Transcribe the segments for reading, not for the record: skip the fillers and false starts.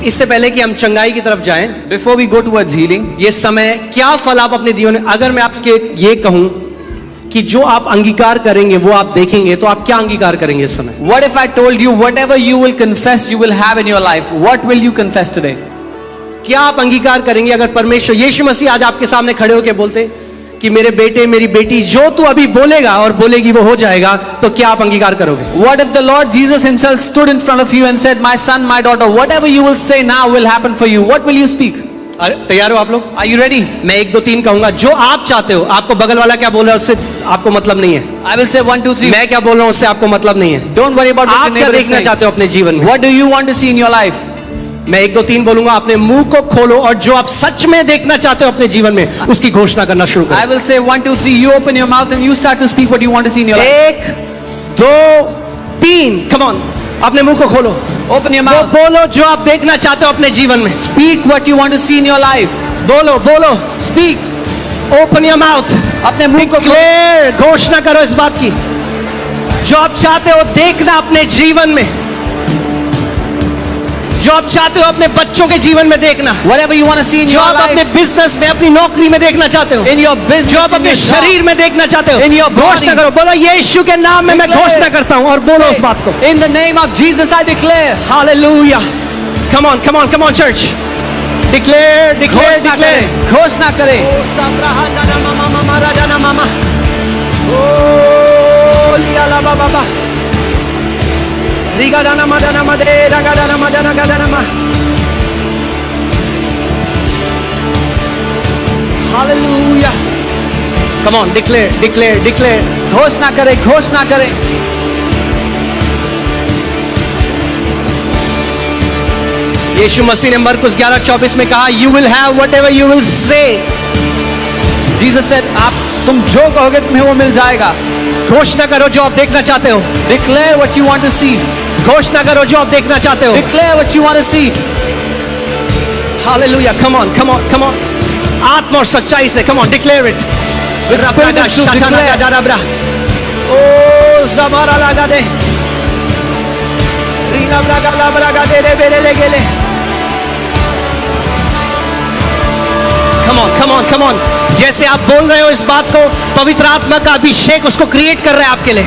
इससे पहले कि हम चंगाई की तरफ जाएं, before we go towards healing, ये समय क्या फल आप अपने जीवन में, अगर मैं आपके ये कहूं कि जो आप अंगीकार करेंगे वो आप देखेंगे, तो आप क्या अंगीकार करेंगे इस समय? what if I told you whatever you will confess you will have in your life? What will you confess today? क्या आप अंगीकार करेंगे अगर परमेश्वर यीशु मसीह आज आपके सामने खड़े होकर बोलते कि मेरे बेटे मेरी बेटी जो तू अभी बोलेगा और बोलेगी वो हो जाएगा, तो क्या आप अंगीकार करोगे? What if the Lord Jesus himself stood in front of you and said, my son, my daughter, whatever you will say now will happen for you? What will you speak? तैयार हो आप लोग? Are you ready? मैं 1 2 3 कहूंगा, जो आप चाहते हो, आपको बगल वाला क्या बोल रहा है उससे आपको मतलब नहीं है। I will say 1 2 3. मैं क्या बोल रहा हूं उससे आपको मतलब नहीं है। Don't worry about what आप your क्या neighbor is देखना saying. चाहते हो अपने जीवन में? What do you want to see in your life? मैं 1 2 3 बोलूंगा, अपने मुंह को खोलो और जो आप सच में देखना चाहते हो अपने जीवन में उसकी घोषणा करना शुरू करो। I will say 1 2 3. You open your mouth and you start to speak what you want to see in your life. 1 2 3 come on, अपने मुंह को खोलो, Open your वो mouth. बोलो जो आप देखना चाहते हो अपने जीवन में। Speak what you want to see in your life. बोलो बोलो, Speak. ओपन योर माउथ, अपने मुंह को खोलो. क्लियर घोषणा करो इस बात की, जो आप चाहते हो देखना अपने जीवन में, जो आप चाहते हो अपने बच्चों के जीवन में देखना, Whatever you want to see in जो your आप अपने life, बिजनेस में अपनी नौकरी में देखना चाहते हो, in your business, जो आप in अपने your शरीर job, में देखना चाहते हो, in your body. घोषणा करो, बोलो यीशु के नाम में मैं Declare. घोषणा करता हूं, और बोलो उस बात को। Say, in the name of Jesus I declare. Hallelujah, come on come on come on church, declare declare घोषणा डिक्लेयर। करें, घोषणा करें. ओ साब्राहा ना मामा मामा राजा ना मामा, ओ लिया ला बाबा बा, रिगा दाना मदाना मदे रगा दाना मदाना गादाना मा। Hallelujah, come on declare declare declare. घोषणा करें, घोषणा करें. यीशु मसीह ने मरकुस 11:24 में कहा, you will have whatever you will say. Jesus said, तुम जो कहोगे तुम्हें वो मिल जाएगा. घोषणा करो जो आप देखना चाहते हो, Declare what you want to see. घोषणा करो जो आप देखना चाहते हो। Declare what you want to see. Hallelujah, come on come on come on, आत्मा और सच्चाई से, come on declare it. With spirit and truth, declare. ओ ज़बारा लगा दे, रीना ब्रागा लाब्रागा दे रे बेरे ले गेले। Come on, come on, come on. जैसे आप बोल रहे हो इस बात को, पवित्र आत्मा का अभिषेक उसको क्रिएट कर रहा है आपके लिए।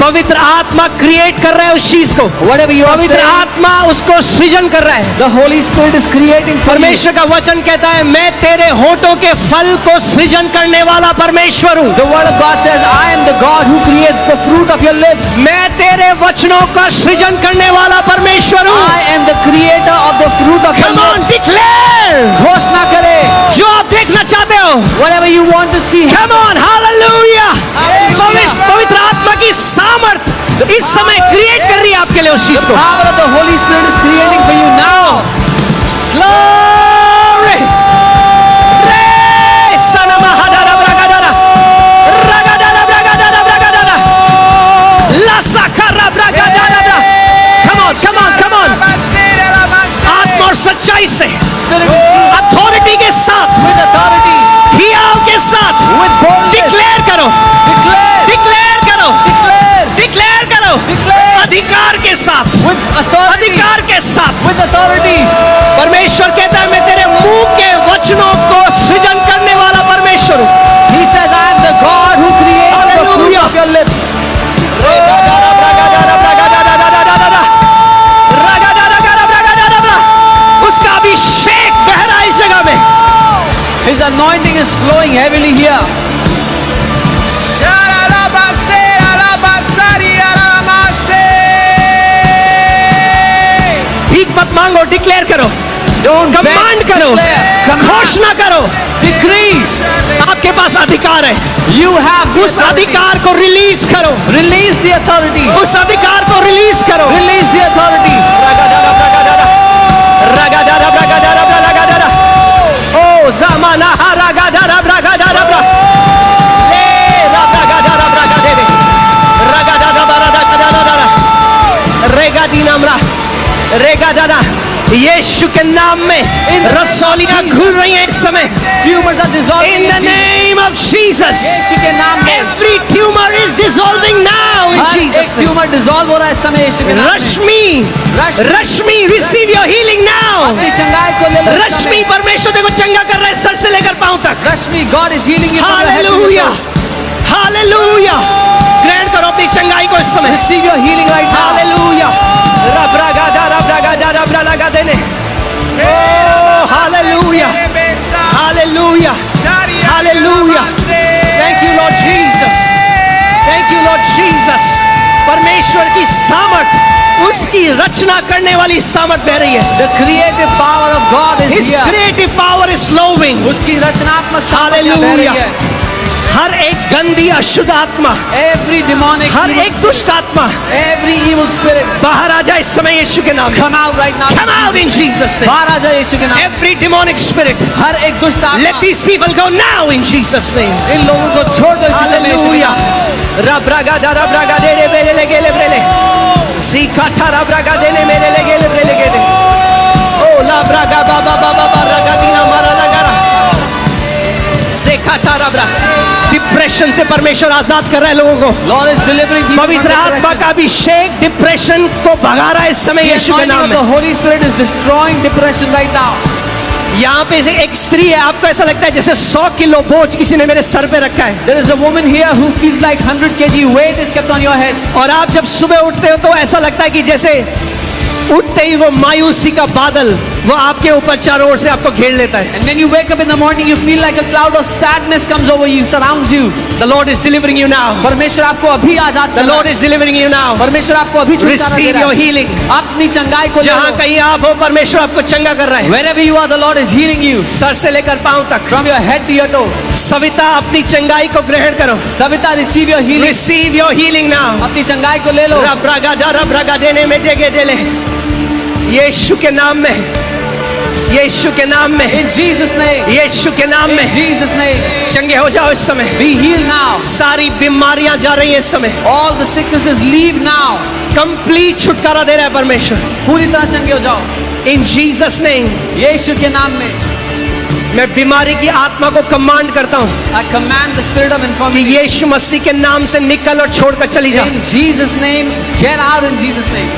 पवित्र आत्मा क्रिएट कर रहा है उस चीज को। Whatever you are पवित्र saying, आत्मा उसको सृजन कर रहा है। the Holy Spirit is creating for you. परमेश्वर का वचन कहता है, मैं तेरे होठों के फल को सृजन करने वाला परमेश्वर हूँ। The word of God says, I am the God who creates the fruit of your lips. मैं तेरे वचनों का सृजन करने वाला परमेश्वर हूँ। I am the creator of the fruit of your Come on, lips. declare. घोषणा करें. जो आप देखना चाहते हो, Whatever you want to see. Come on, hallelujah. Hallelujah. पवित्र आत्मा की सामर्थ इस समय क्रिएट कर रही है आपके लिए उस चीज The को। power of the Holy Spirit is creating for you now. Glory. Re sanama hadara bragadara. Ragadara bragadara bragadara. La sakara bragadara. Come on, come on, come on. आत्मा और सच्चाई से, Spirit and truth. अथॉरिटी के साथ, With authority. हियाव के साथ With boldness. Declare करो, Declare. डिक्लेयर करो, Declare. डिक्लेयर करो, Declare. अधिकार के साथ, With authority. अधिकार के साथ। With authority. परमेश्वर कहता है, मैं तेरे मुंह के वचनों को सृजन करने वाला परमेश्वर हूँ। He says, I am the God who creates the fruit Hallelujah. of your lips. उसका अभिषेक बह रहा है इस जगह में। His anointing is flowing heavily here. भीख मत मांगो, डिक्लेयर करो, Don't beg, कमांड करो, declare, घोषणा करो। decree. आपके पास अधिकार है, You have the उस authority. अधिकार को रिलीज करो, Release the authority. उस अधिकार को रिलीज करो। Release the authority. ओ ज़माना रागादारा ब्रागादारा ब्रा ले रागादारा ब्रागादेरे रागादारा बारादारा रेगादीनामरा रेगादारा। यीशु के नाम में रसौलियां खुल रही हैं इस समय। Tumors are dissolving In the in Jesus. name of Jesus, यीशु के नाम में every tumor is dissolving now in her Jesus' एक name. ट्यूमर डिसॉल्व हो रहा है इस समय यीशु के नाम में. रश्मि, रश्मि, रश्मि, receive your healing now. रश्मि परमेश्वर देखो चंगा कर रहा है सर से लेकर पांव तक। Rashmi, God is healing you from your head to your hallelujah, toe. Hallelujah. ग्रहण करो अपनी चंगाई को इस समय। Receive your healing right now. Hallelujah. रब्रागा देने। Oh hallelujah, hallelujah, hallelujah. Thank you Lord Jesus, thank you Lord Jesus. परमेश्वर की सामर्थ, उसकी रचना करने वाली सामर्थ बह रही है। The creative power of God is His here. creative power is flowing। उसकी रचनात्मक सामर्थ्य बह हालेलुया। रही है। हर एक गंदी अशुद्ध आत्मा, Every demonic, हर evil एक दुष्ट आत्मा every evil spirit, बाहर आ जाए इस समय यीशु के नाम में। come out right now. Come out in Jesus' name। बाहर आ जाए यीशु के नाम में। Every demonic spirit, हर एक दुष्ट let आत्मा, these people go now in Jesus' name। इन लोगों को छोड़ दो इसी समय यीशु के हालेलुया। नाम में। रब्रागा दे रे बेरे लेगे ले ब्रेले। सीकाठा रब्रागा देने मेरे लेगे ले ब्रेले गेले। ओ लाब्रागा बाबा बाबा बारागा दीना मारा लगारा। सेकाठा रब्रा। डिप्रेशन से परमेश्वर आजाद कर रहा है लोगों को। Lord is delivering people from पवित्र आत्मा depression. का अभिषेक डिप्रेशन को भगा रहा है इस समय The यीशु के anointing नाम of में। the Holy Spirit is destroying depression right now. यहाँ पे से एक स्त्री है, आपको ऐसा लगता है जैसे 100 किलो बोझ किसी ने मेरे सर पे रखा है। There is a woman here who feels like 100 kg weight is kept on your head. और आप जब सुबह उठते हो तो ऐसा लगता है कि जैसे उठते ही वो मायूसी का बादल वो आपके ऊपर चारों ओर से आपको घेर लेता है। And when you wake up in the morning, you feel like a cloud of sadness comes over you, surrounds you. The Lord is delivering you now. परमेश्वर आपको अभी आजाद The कर रहा Lord है। is delivering you now. परमेश्वर आपको अभी छुटकारा दे Receive रहा your है। healing. अपनी चंगाई को ले जहाँ लो। कहीं आप हो परमेश्वर आपको चंगा कर रहा है। Wherever you are, the Lord is healing you sir से लेकर पांव तक। from your head to your toe. Savita अपनी चंगाई को ग्रहण करो। Savita, receive your healing. Receive your healing now. अपनी चंगाई को ले लो। रब्रागा देने में देगे देले। यीशु के नाम में, यीशु के नाम में, In Jesus' name. यीशु के नाम In में Jesus' name. चंगे हो जाओ इस समय। Be healed now. सारी बीमारियां जा रही हैं इस समय। All the sicknesses leave now. Complete छुटकारा दे रहा है परमेश्वर। पूरी तरह चंगे हो जाओ। इन जीसस नेम यीशु के नाम में मैं बीमारी की आत्मा को कमांड करता हूं I command the spirit of कि infirmity. यीशु मसीह के नाम से निकल और छोड़कर चली जा। In Jesus' name, get out in Jesus' name.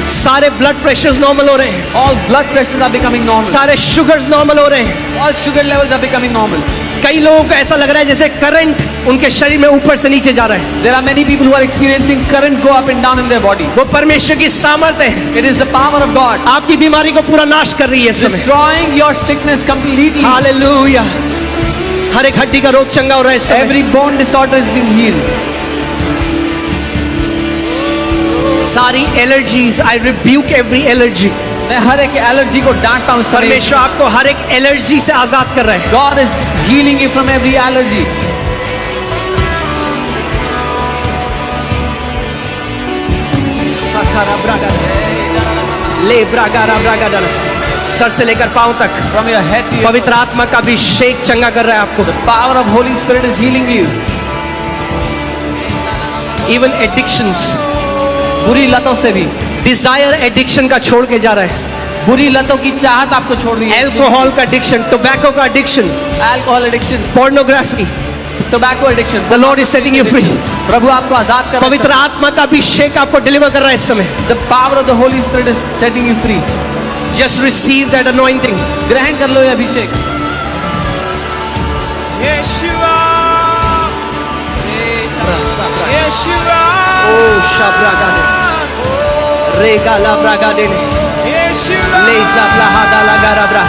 सारे ब्लड प्रेशर्स नॉर्मल हो रहे हैं, All blood pressures are becoming normal. सारे शुगर्स नॉर्मल हो रहे हैं। All sugar levels are becoming normal. कई लोगों को ऐसा लग रहा है जैसे करंट उनके शरीर में ऊपर से नीचे जा रहा है। There are many people who are experiencing current go up and down in their body. वो परमेश्वर की सामर्थ है, It is the power of God आपकी बीमारी को पूरा नाश कर रही है इस समय। destroying your sickness completely. Hallelujah. हर एक हड्डी का रोग चंगा हो रहा है इस समय। Every bone disorder is being healed. सारी एलर्जीज, आई रिब्यूक एवरी एलर्जी। मैं हर एक एलर्जी को डांटता हूँ इस समय। परमेश्वर आपको हर एक एलर्जी से आजाद कर रहा है। God is healing you from every allergy. सखारा ब्रागा ले ब्रागा डाला सर से लेकर पांव तक From your head to your पवित्र आत्मा का अभिषेक चंगा कर रहा है आपको। power of Holy Spirit is healing you. Even addictions, बुरी लतों से भी, डिजायर एडिक्शन का छोड़ के जा रहा है। बुरी लतों की चाहत आपको छोड़ रही है। एल्कोहल का एडिक्शन, टोबैको का addiction, Alcohol addiction, pornography, tobacco addiction. The Lord is setting you free. प्रभु आपको आजाद कर रहा है। पवित्र आत्मा का अभिषेक आपको डिलीवर कर रहा है इस समय। The power of the Holy Spirit is setting you free. Just receive that anointing. ग्रहण कर लो ये अभिषेक। Yeshua, Yeshua, ओ शाब्रागा दे रेगा लाब्रागा दे Yeshua, ले ज़ब्ला हादा लगा रब्रा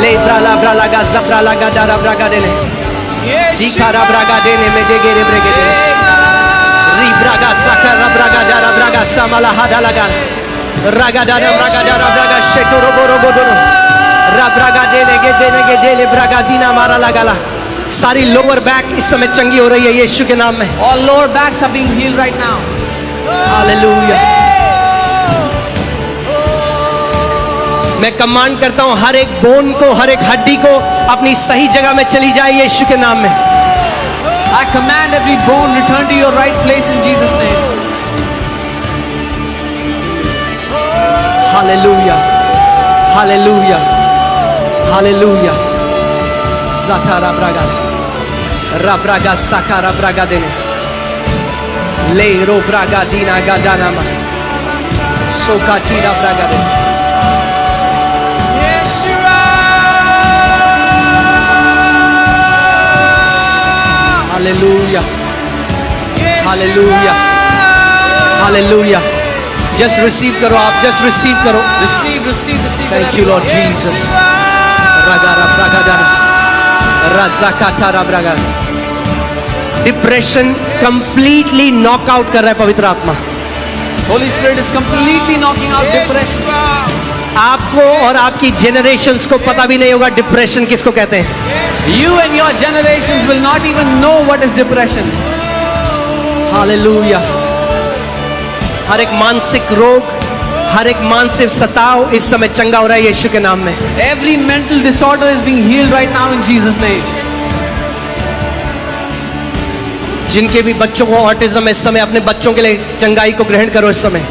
ले ब्राला ब्राला गा ज़ब्रा लगा डारा ब्रागा दे Yeshua, ब्रागा देने में देगे रे ब्रेगे दे री ब्रागा साकर ब्रागा डारा ब्रागा सामला हादा लगा रागा डारा ब्रागा शेटो रोबो रोबो दोनो ब्रागा देने के डेले ब्रागा दीना मारा लगाला। सारी लोअर बैक इस समय चंगी हो रही है यीशु के नाम में। All lower backs are being healed right now. Hallelujah. मैं कमांड करता हूं हर एक बोन को, हर एक हड्डी को अपनी सही जगह में चली जाए यीशु के नाम में। I command every bone return to your right place in Jesus' name. Hallelujah, hallelujah, hallelujah. ज़ाटारा ब्रागा रब्रागा साकारा ब्रागा देने ले रो ब्रागा दीना गादाना मा सोका तीरा ब्रागा देने Yeshua, hallelujah, Yeshua. Hallelujah. Just receive करो, आप जस्ट रिसीव करो। Receive, receive, receive. Thank you, Lord Jesus. रगारा ब्रागादा, रज़ाकातारा ब्रागा। डिप्रेशन कंप्लीटली नॉकआउट कर रहा है पवित्र आत्मा। Holy Spirit is completely knocking out depression. Yeshua. आपको और आपकी जनरेशंस को पता भी नहीं होगा डिप्रेशन किसको कहते हैं। You and your generations will not even know what is depression. Hallelujah. हर एक मानसिक रोग, हर एक मानसिक सताव इस समय चंगा हो रहा है यीशु के नाम में। Every mental disorder is being healed right now in Jesus' name. जिनके भी बच्चों को ऑटिज्म है इस समय अपने बच्चों के लिए चंगाई को ग्रहण करो इस समय।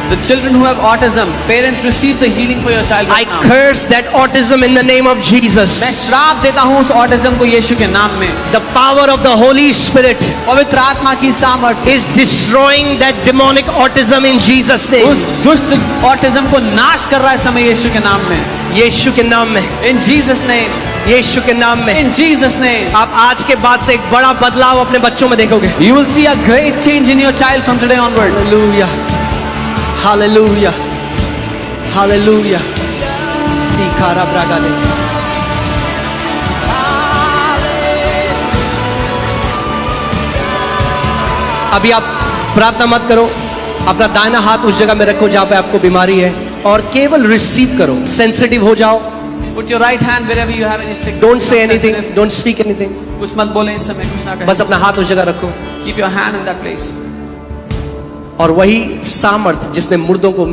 The children who have autism, parents receive the healing for your child I right now. curse that autism in the name of मैं Jesus. श्राप देता हूँ उस ऑटिज्म को यीशु के नाम में। The power of the Holy Spirit पवित्र आत्मा की सामर्थ्य is destroying that demonic autism in Jesus' उस name. दुष्ट ऑटिज्म को नाश कर रहा है इस समय यीशु के नाम में। यीशु के नाम में, In Jesus' name. यीशु के नाम में। In Jesus' name. आप आज के बाद से एक बड़ा बदलाव अपने बच्चों में देखोगे। You will see a great change in your child from today onwards. Hallelujah, hallelujah, hallelujah. सीखारा ब्रागाले। अभी आप प्रार्थना मत करो, अपना दाहिना हाथ उस जगह में रखो जहां पे आपको बीमारी है और केवल रिसीव करो। सेंसिटिव हो जाओ। Put your right hand wherever you have any sickness. Don't say anything, don't speak anything. कुछ मत बोले इस समय, कुछ ना कहें। बस अपना हाथ उस जगह रखो। Keep your hand in that place. और वही सामर्थ जिसने मुर्दों को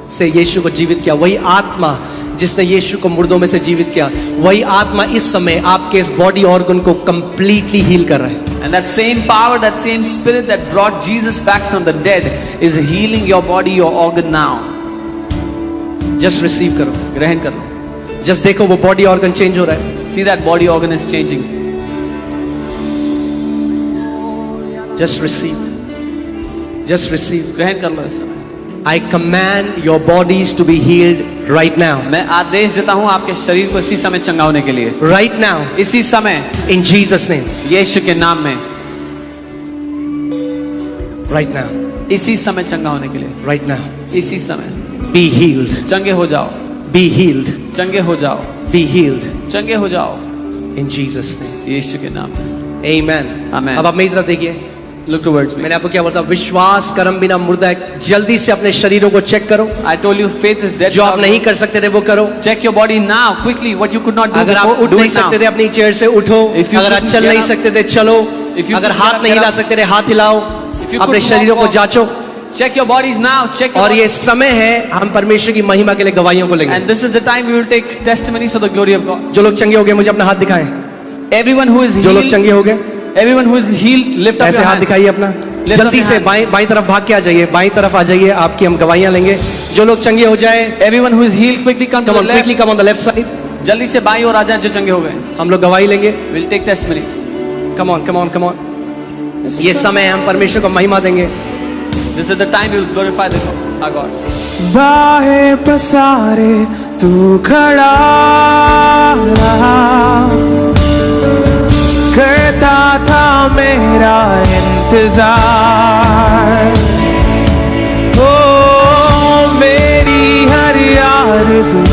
से यीशु को जीवित किया, वही आत्मा जिसने यीशु को मुर्दों में से जीवित किया, वही आत्मा इस समय आपके इस बॉडी ऑर्गन को कंप्लीटली हील कर रहा है। And that same power, that same spirit that brought Jesus back from the dead is healing your body, your organ now. Just receive करो, ग्रहण कर लो। जस्ट देखो वो बॉडी ऑर्गन चेंज हो रहा है। See that body organ is changing. Just receive, just receive. ग्रहण कर लो इस समय। I command your bodies to be healed right now, मैं आदेश देता हूं आपके शरीर को इसी समय चंगा होने के लिए। राइट नाउ, इसी समय, इन जीसस नेम, यीशु के नाम में, राइट नाउ, इसी समय चंगा होने के लिए। Right now. इसी समय बी हील्ड, चंगे हो जाओ, बी हील्ड, चंगे हो जाओ, बी हील्ड चंगे हो जाओ इन जीसस नेम। यीशु के नाम में। आमेन। Amen. अब आप मेरी तरफ देखिए। Look towards me. मैंने आपको क्या बोला? विश्वास कर्म बिना मुर्दा है। जल्दी से अपने शरीरों को चेक करो। I told you faith is dead. जो आप नहीं कर सकते थे वो करो। Check your body now quickly. What you could not do अगर आप before, उठ do नहीं it now. सकते थे अपनी चेयर से उठो। If you अगर आप couldn't चल get नहीं up- सकते थे चलो। If you अगर couldn't हाथ get up, नहीं get हिला up. सकते थे हाथ हिलाओ। If you अपने couldn't शरीरों walk, को जांचो। Check your bodies now. Check your और ये bodies. समय है हम परमेश्वर की महिमा के लिए गवाहियों को लेंगे। And this is the time we will take testimonies for the glory of God. जो लोग चंगे हो गए मुझे अपना हाथ दिखाएं। Everyone who is जो लोग healed, चंगे हो गए everyone who is healed, lift up ऐसे your हाथ hand. दिखाइए अपना। Lift up जल्दी your से hand. बाई तरफ भाग के आ जाइए, बाई तरफ आ जाइए, आपकी हम गवाहियां लेंगे। जो लोग चंगे हो जाए, Everyone who is healed, quickly come to come the on left. Quickly come on the left side. जल्दी से बाईं ओर आ जाएं जो चंगे हो गए। हम लोग गवाही लेंगे। We'll take testimonies. Come on, come on, come on. ये समय है हम परमेश्वर को महिमा देंगे। This is the time we will glorify our God. बाहें पसारे तू खड़ा रहा, करता था मेरा इंतजार। ओ मेरी हर आरज़ू